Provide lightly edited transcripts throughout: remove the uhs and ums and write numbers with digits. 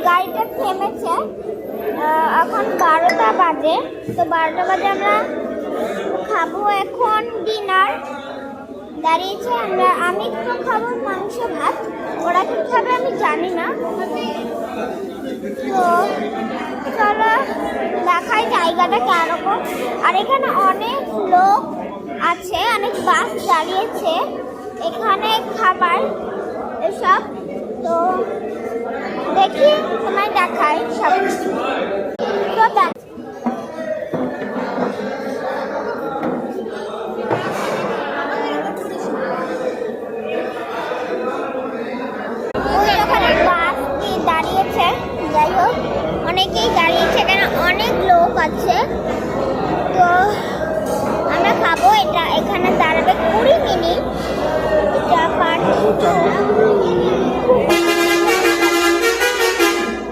গাড়িটা থেমেছে। এখন 12টা বাজে। তো 12টা বাজে আমরা খাবো এখন ডিনার। দাঁড়িয়েছে আমি তো খাবো মাংস ভাত, ওরা কি খাবে আমি জানি না। তো চলো দেখাই জায়গাটা কেরকম। আর এখানে অনেক লোক আছে, অনেক বাস দাঁড়িয়েছে এখানে খাবার এসব। তো দেখি তোমায় দেখাই সব কিছু। তো ওখানে বাস দাঁড়িয়েছে, যাই হোক অনেকেই দাঁড়িয়েছে, এখানে অনেক লোক আছে। তো আমরা খাবো, এটা এখানে দাঁড়াবে 20 মিনিট। এটা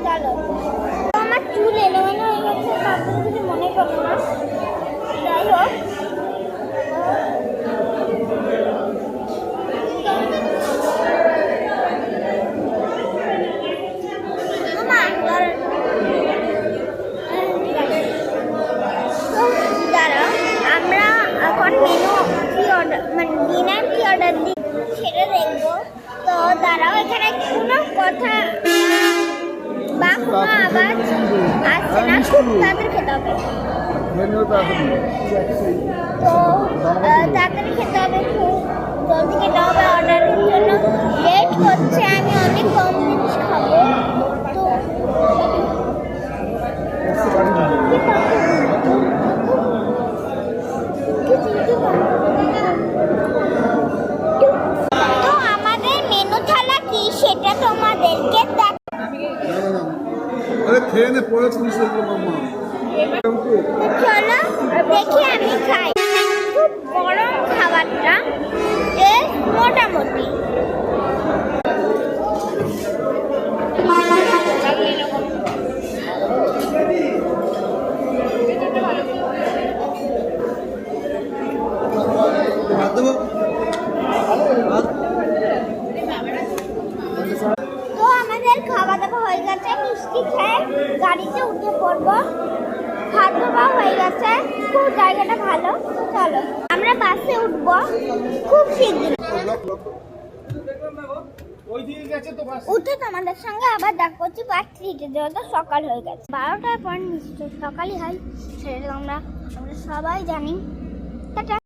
চলো। আমার চুল এলোমেলো হয়ে গেছে, তার জন্য কিছু মনে করবো না। যাই হোক আমরা এখন মেনু কি অর্ডার, মানে ডিনার কি অর্ডার দিই সেটা দেখবো। তো দাঁড়াও, এখানে কোনো কথা বা কোনো আওয়াজ আসছে না, খুব তাড়াতাড়ি খেতে হবে। তো তাড়াতাড়ি খেতে হবে, খুব জলদি খেতে হবে। অর্ডারের জন্য লেট করছে, আমি অনেক কম জিনিস খাবো। তো আমাদের মেনু থালা কি সেটা তোমাদেরকে চলো দেখি আমি খাই। খুব গরম খাবারটা, মোটামুটি তো আমাদের খাওয়া দাওয়া হয়ে গেছে, মিষ্টি খেয়ে গাড়িতে উঠে পড়বো। খাওয়া দাওয়া হয়ে গেছে, খুব জায়গাটা ভালো। চলো আমরা বাসে উঠবো খুব শীঘ্র। উঠে তোমাদের সঙ্গে আবার দেখা করছি পার্ট 3-তে, যেহেতু সকাল হয়ে গেছে। 12টার পর নিশ্চয় সকালই হয়, সেটা আমরা সবাই জানি। টাটা।